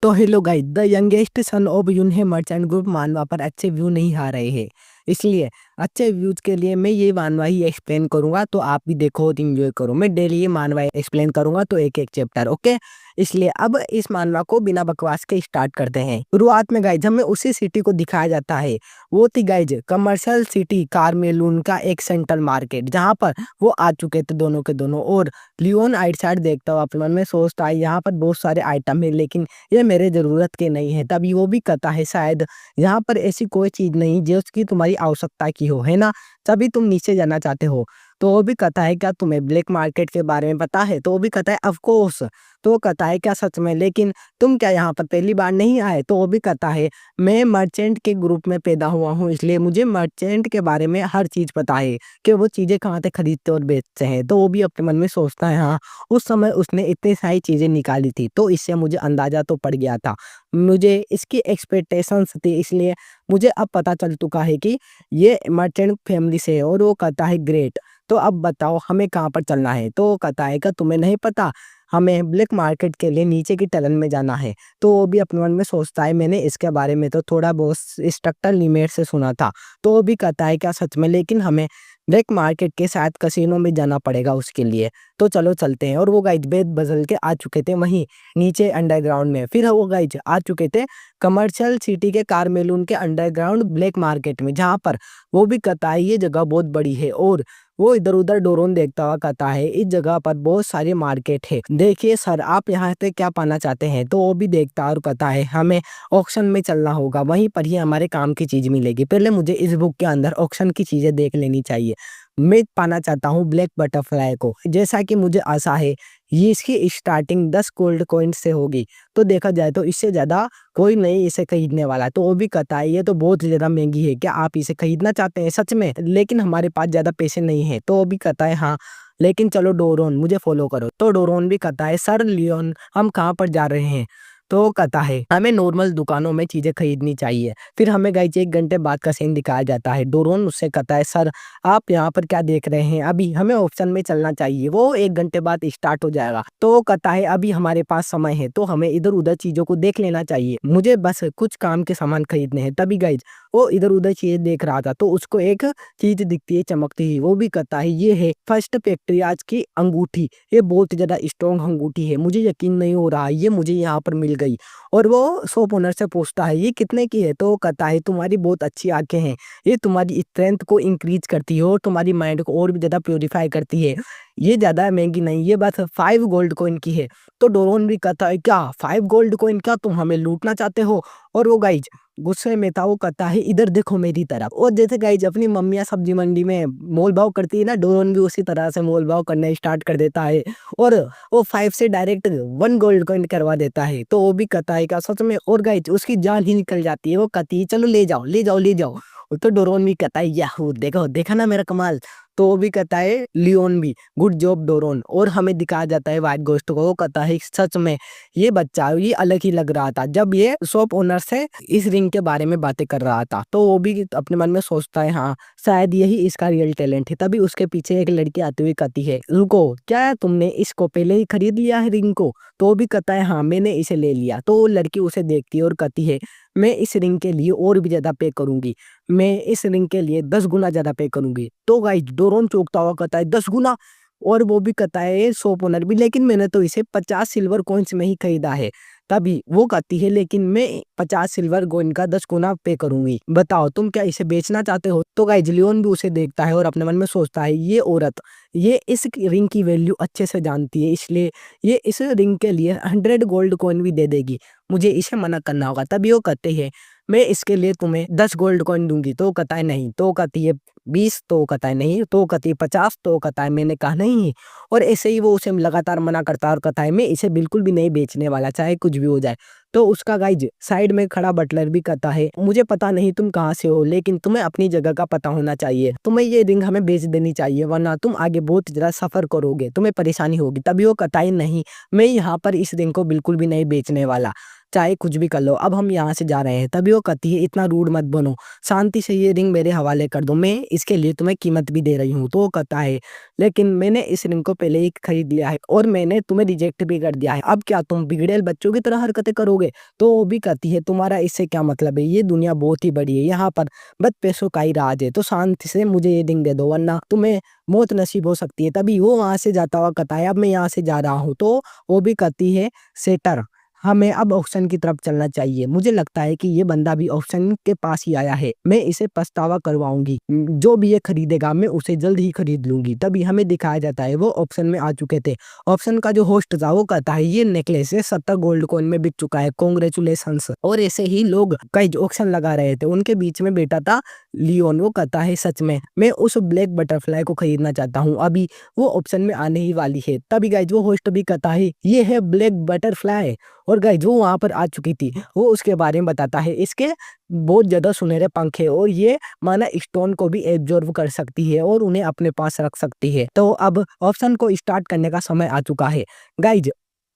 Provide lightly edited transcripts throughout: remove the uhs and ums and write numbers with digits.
तो hello guys, the youngest son of यून्हे merchant group मानवा पर अच्छे व्यू नहीं आ रहे हैं। इसलिए अच्छे व्यूज के लिए मैं ये मानवा ही एक्सप्लेन करूंगा, तो आप भी देखो और इंजॉय करो। मैं डेली ये मानवा एक्सप्लेन करूंगा, तो एक एक चैप्टर, ओके। इसलिए अब इस मानवा को बिना बकवास के स्टार्ट करते हैं। शुरुआत में गाइज हमें उसी सिटी को दिखाया जाता है। वो थी गाइज कमर्शियल सिटी कारमेलून का एक सेंट्रल मार्केट, जहाँ पर वो आ चुके थे दोनों के दोनों। और लियोन आउटसाइड देखता हुआ अपने मन में सोचता है यहाँ पर बहुत सारे आइटम है, लेकिन ये मेरे ज़रूरत के नहीं है। तभी वो भी कहता है शायद यहाँ पर ऐसी कोई चीज़ नहीं जो उसकी तुम्हारी आवश्यकता की हो, है ना? तभी तुम नीचे जाना चाहते हो। तो वो भी कहता है क्या तुम्हें ब्लैक मार्केट के बारे में पता है? तो वो भी कहता है ऑफ कोर्स। तो वो कहता है क्या सच में? लेकिन तुम क्या यहाँ पर पहली बार नहीं आए? तो वो भी कहता है मैं मर्चेंट के ग्रुप में पैदा हुआ हूँ, इसलिए मुझे मर्चेंट के बारे में हर चीज़ पता है कि वो चीज़ें कहाँ से खरीदते और बेचते हैं। तो वो भी अपने मन में सोचता है हाँ, उस समय उसने इतनी सारी चीज़ें निकाली थी, तो इससे मुझे अंदाज़ा तो पड़ गया था। मुझे इसकी एक्सपेक्टेशंस थी, इसलिए मुझे अब पता चल चुका है कि ये मर्चेंट फैमिली से है। और वो कहता है ग्रेट, तो अब बताओ हमें कहाँ पर चलना है? तो वो कहता है कि तुम्हें नहीं पता, हमें ब्लैक मार्केट के लिए नीचे की टनल में जाना है। तो वो भी अपने मन में सोचता है मैंने इसके बारे में तो थोड़ा बहुत इंस्ट्रक्टर लिमेट से सुना था। तो वो भी कहता है क्या सच में? लेकिन हमें ब्लैक मार्केट के साथ कसिनो में जाना पड़ेगा उसके लिए। तो चलो चलते हैं। और वो गाइज बेद बदल के आ चुके थे वहीं नीचे अंडरग्राउंड में। फिर वो गाइज आ चुके थे कमर्शियल सिटी के कारमेलून के अंडरग्राउंड ब्लैक मार्केट में, जहाँ पर वो भी कहता है ये जगह बहुत बड़ी है। और वो इधर उधर डोरोन देखता हुआ कहता है इस जगह पर बहुत सारे मार्केट है, देखिए सर आप यहाँ से क्या पाना चाहते हैं? तो वो भी देखता और कहता है हमें ऑक्शन में चलना होगा, वहीं पर ही हमारे काम की चीज मिलेगी। पहले मुझे इस बुक के अंदर ऑक्शन की चीजें देख लेनी चाहिए। मैं पाना चाहता हूँ ब्लैक बटरफ्लाई को, जैसा कि मुझे आशा है ये इसकी स्टार्टिंग 10 गोल्ड कॉइन से होगी। तो देखा जाए तो इससे ज्यादा कोई नहीं इसे खरीदने वाला। तो वो भी कहता है ये तो बहुत ज्यादा महंगी है, क्या आप इसे खरीदना चाहते हैं सच में? लेकिन हमारे पास ज्यादा पैसे नहीं है। तो वो भी कहता है हाँ, लेकिन चलो डोरोन मुझे फॉलो करो। तो डोरोन भी कहता है सर लियोन हम कहाँ पर जा रहे हैं? तो वो कहता है हमें नॉर्मल दुकानों में चीजें खरीदनी चाहिए। फिर हमें गाइस 1 घंटे बाद का सीन दिखाया जाता है। डोरोन उससे कहता है सर आप यहाँ पर क्या देख रहे हैं? अभी हमें ऑप्शन में चलना चाहिए, वो 1 घंटे बाद स्टार्ट हो जाएगा। तो वो कहता है अभी हमारे पास समय है, तो हमें इधर उधर चीजों को देख लेना चाहिए, मुझे बस कुछ काम के सामान खरीदने हैं। तभी गाइज वो इधर उधर चीजें देख रहा था, तो उसको एक चीज दिखती है चमकती हुई। वो भी कहता है ये है फर्स्ट फैक्ट्री आज की अंगूठी, ये बहुत ज्यादा स्ट्रॉन्ग अंगूठी है, मुझे यकीन नहीं हो रहा ये मुझे यहाँ पर मिल गई। और वो शॉप ओनर से पूछता है ये कितने की है? तो वो कहता है तुम्हारी बहुत अच्छी आंखें हैं, ये तुम्हारी स्ट्रेंथ को इंक्रीज करती है और तुम्हारी माइंड को और भी ज्यादा प्योरीफाई करती है, ये ज्यादा महंगी नहीं, ये बस 5 गोल्ड कॉइन की है। तो डोरोन भी कहता है क्या 5 गोल्ड कॉइन? क्या तुम हमें लूटना चाहते हो? और वो गाइज गुस्से में था, वो कहता है इधर देखो मेरी तरफ। और जैसे गाइज अपनी मम्मियाँ सब्जी मंडी में मोल भाव करती है ना, डोरोन भी उसी तरह से मोल भाव करना स्टार्ट कर देता है। और वो 5 से डायरेक्ट 1 गोल्ड कॉइन करवा देता है। तो वो भी कहता है क्या सच में? और गाइज उसकी जान ही निकल जाती है। वो कहती है चलो ले जाओ ले जाओ ले जाओ। तो डोरोन भी कहता है याहू देखो देखा ना मेरा कमाल। तो वो भी कहता है लियोन भी गुड जॉब डोरोन। और हमें दिखाया जाता है व्हाइट गोस्ट को, वो कहता है सच में ये बच्चा ये अलग ही लग रहा था जब ये शॉप ओनर से इस रिंग के बारे में बातें कर रहा था। तो वो भी अपने मन में सोचता है हाँ शायद यही इसका रियल टैलेंट है। तभी उसके पीछे एक लड़की आती हुई कहती है रुको, क्या तुमने इसको पहले ही खरीद लिया है रिंग को? तो वो भी कहता है हाँ मैंने इसे ले लिया। तो वो लड़की उसे देखती है और कहती है मैं इस रिंग के लिए और भी ज्यादा पे करूंगी, मैं इस रिंग के लिए 10 गुना ज्यादा पे करूंगी। तो गाइस डोरोन चौंकता हुआ कहता है 10 गुना? और वो भी कहता है शॉप ओनर भी लेकिन मैंने तो इसे 50 सिल्वर कॉइन्स में ही खरीदा है। तभी वो कहती है लेकिन मैं 50 सिल्वर कॉइन का 10 गुना पे करूंगी, बताओ तुम क्या इसे बेचना चाहते हो? तो गाइस लियोन भी उसे देखता है और अपने मन में सोचता है ये औरत ये इस रिंग की वैल्यू अच्छे से जानती है, इसलिए ये इस रिंग के लिए 100 गोल्ड कॉइन भी दे देगी, मुझे इसे मना करना होगा। तभी वो कहते हैं मैं इसके लिए तुम्हें 10 गोल्ड कॉइन दूंगी। तो कहता है नहीं। तो कहती है 20। तो कहता है नहीं। तो कहती है 50। तो कहता है मैंने कहा नहीं। और ऐसे ही वो उसे लगातार मना करता है और कहता है मैं इसे बिल्कुल भी नहीं बेचने वाला, चाहे कुछ भी हो जाए। तो उसका गाइज साइड में खड़ा बटलर भी कहता है मुझे पता नहीं तुम कहाँ से हो, लेकिन तुम्हें अपनी जगह का पता होना चाहिए, तुम्हें ये रिंग हमें बेच देनी चाहिए वरना तुम आगे बहुत ज्यादा सफर करोगे, तुम्हें परेशानी होगी। तभी वो कहता है नहीं, मैं यहाँ पर इस रिंग को बिल्कुल भी नहीं बेचने वाला, चाहे कुछ भी कर लो, अब हम यहाँ से जा रहे हैं। तभी वो कहती है इतना रूड मत बनो, शांति से ये रिंग मेरे हवाले कर दो, मैं इसके लिए तुम्हें कीमत भी दे रही हूँ। तो वो कहता है लेकिन मैंने इस रिंग को पहले ही खरीद लिया है और मैंने तुम्हें रिजेक्ट भी कर दिया है, अब क्या तुम बिगड़ेल बच्चों की तरह हरकतें करोगे? तो वो भी कहती है तुम्हारा इससे क्या मतलब है, ये दुनिया बहुत ही बड़ी है, यहाँ पर बस पैसों का ही राज है, तो शांति से मुझे ये रिंग दे दो वरना तुम्हें मौत नसीब हो सकती है। तभी वो वहां से जाता हुआ कहता है अब मैं यहाँ से जा रहा हूँ। तो वो भी कहती है सेटर हमें अब ऑक्शन की तरफ चलना चाहिए, मुझे लगता है कि ये बंदा भी ऑक्शन के पास ही आया है, मैं इसे पछतावा करवाऊंगी, जो भी ये खरीदेगा मैं उसे जल्द ही खरीद लूंगी। तभी हमें दिखाया जाता है वो ऑप्शन में आ चुके थे। ऑप्शन का जो होस्ट था वो कहता है ये नेकलेस 70 गोल्ड कॉइन में बिक चुका है, कॉन्ग्रेचुलेशंस। और ऐसे ही लोग कई ऑप्शन लगा रहे थे, उनके बीच में बैठा था लियोन। वो कहता है सच में मैं उस ब्लैक बटरफ्लाई को खरीदना चाहता हूँ, अभी वो ऑप्शन में आने ही वाली है। तभी गाइज वो होस्ट भी कहता है ये है ब्लैक बटरफ्लाई। और गाइज वो वहां पर आ चुकी थी, वो उसके बारे में बताता है इसके बहुत ज्यादा सुनहरे पंख है और ये माना स्टोन को भी एब्जॉर्ब कर सकती है और उन्हें अपने पास रख सकती है। तो अब ऑप्शन को स्टार्ट करने का समय आ चुका है। गाइज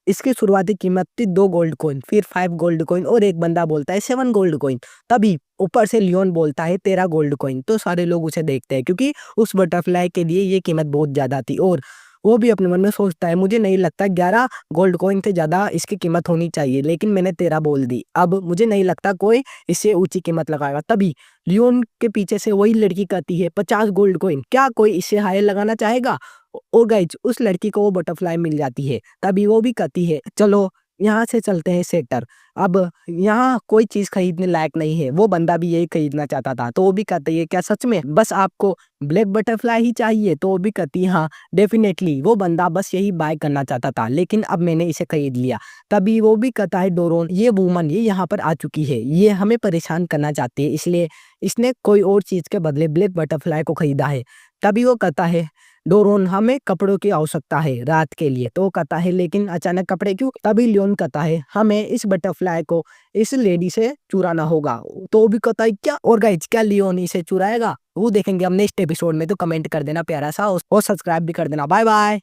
इसकी शुरुआती कीमत थी 2 गोल्ड कॉइन, फिर 5 गोल्ड कॉइन और एक बंदा बोलता है 7 गोल्ड कॉइन। तभी ऊपर से लियोन बोलता है 13 गोल्ड कॉइन। तो सारे लोग उसे देखते हैं क्योंकि उस बटरफ्लाई के लिए ये कीमत बहुत ज्यादा थी और वो भी अपने मन में सोचता है मुझे नहीं लगता 11 गोल्ड कॉइन से ज्यादा इसकी कीमत होनी चाहिए, लेकिन मैंने 13 बोल दी, अब मुझे नहीं लगता कोई इससे ऊंची कीमत लगाएगा। तभी लियोन के पीछे से वही लड़की कहती है 50 गोल्ड कॉइन, क्या कोई इससे हायर लगाना चाहेगा? और गाइज उस लड़की को वो बटरफ्लाई मिल जाती है। तभी वो भी कहती है चलो यहाँ से चलते हैं सेटर, अब यहाँ कोई चीज खरीदने लायक नहीं है। वो बंदा भी यही खरीदना चाहता था, तो वो भी कहती है क्या सच में बस आपको ब्लैक बटरफ्लाई ही चाहिए? तो वो भी कहती है हाँ डेफिनेटली, वो बंदा बस यही बाय करना चाहता था लेकिन अब मैंने इसे खरीद लिया। तभी वो भी कहता है डोरोन ये वूमन ये यहाँ पर आ चुकी है, ये हमें परेशान करना चाहती है, इसलिए इसने कोई और चीज के बदले ब्लैक बटरफ्लाई को खरीदा है। तभी वो कहता है डोरोन हमें कपड़ों की आवश्यकता है रात के लिए। तो वो कहता है लेकिन अचानक कपड़े क्यों? तभी लियोन कहता है हमें इस बटरफ्लाई को इस लेडी से चुराना होगा। तो वो भी कहता है क्या? और गाइज क्या लियोन इसे चुराएगा? वो देखेंगे हम नेक्स्ट एपिसोड में। तो कमेंट कर देना प्यारा सा और सब्सक्राइब भी कर देना। Bye bye.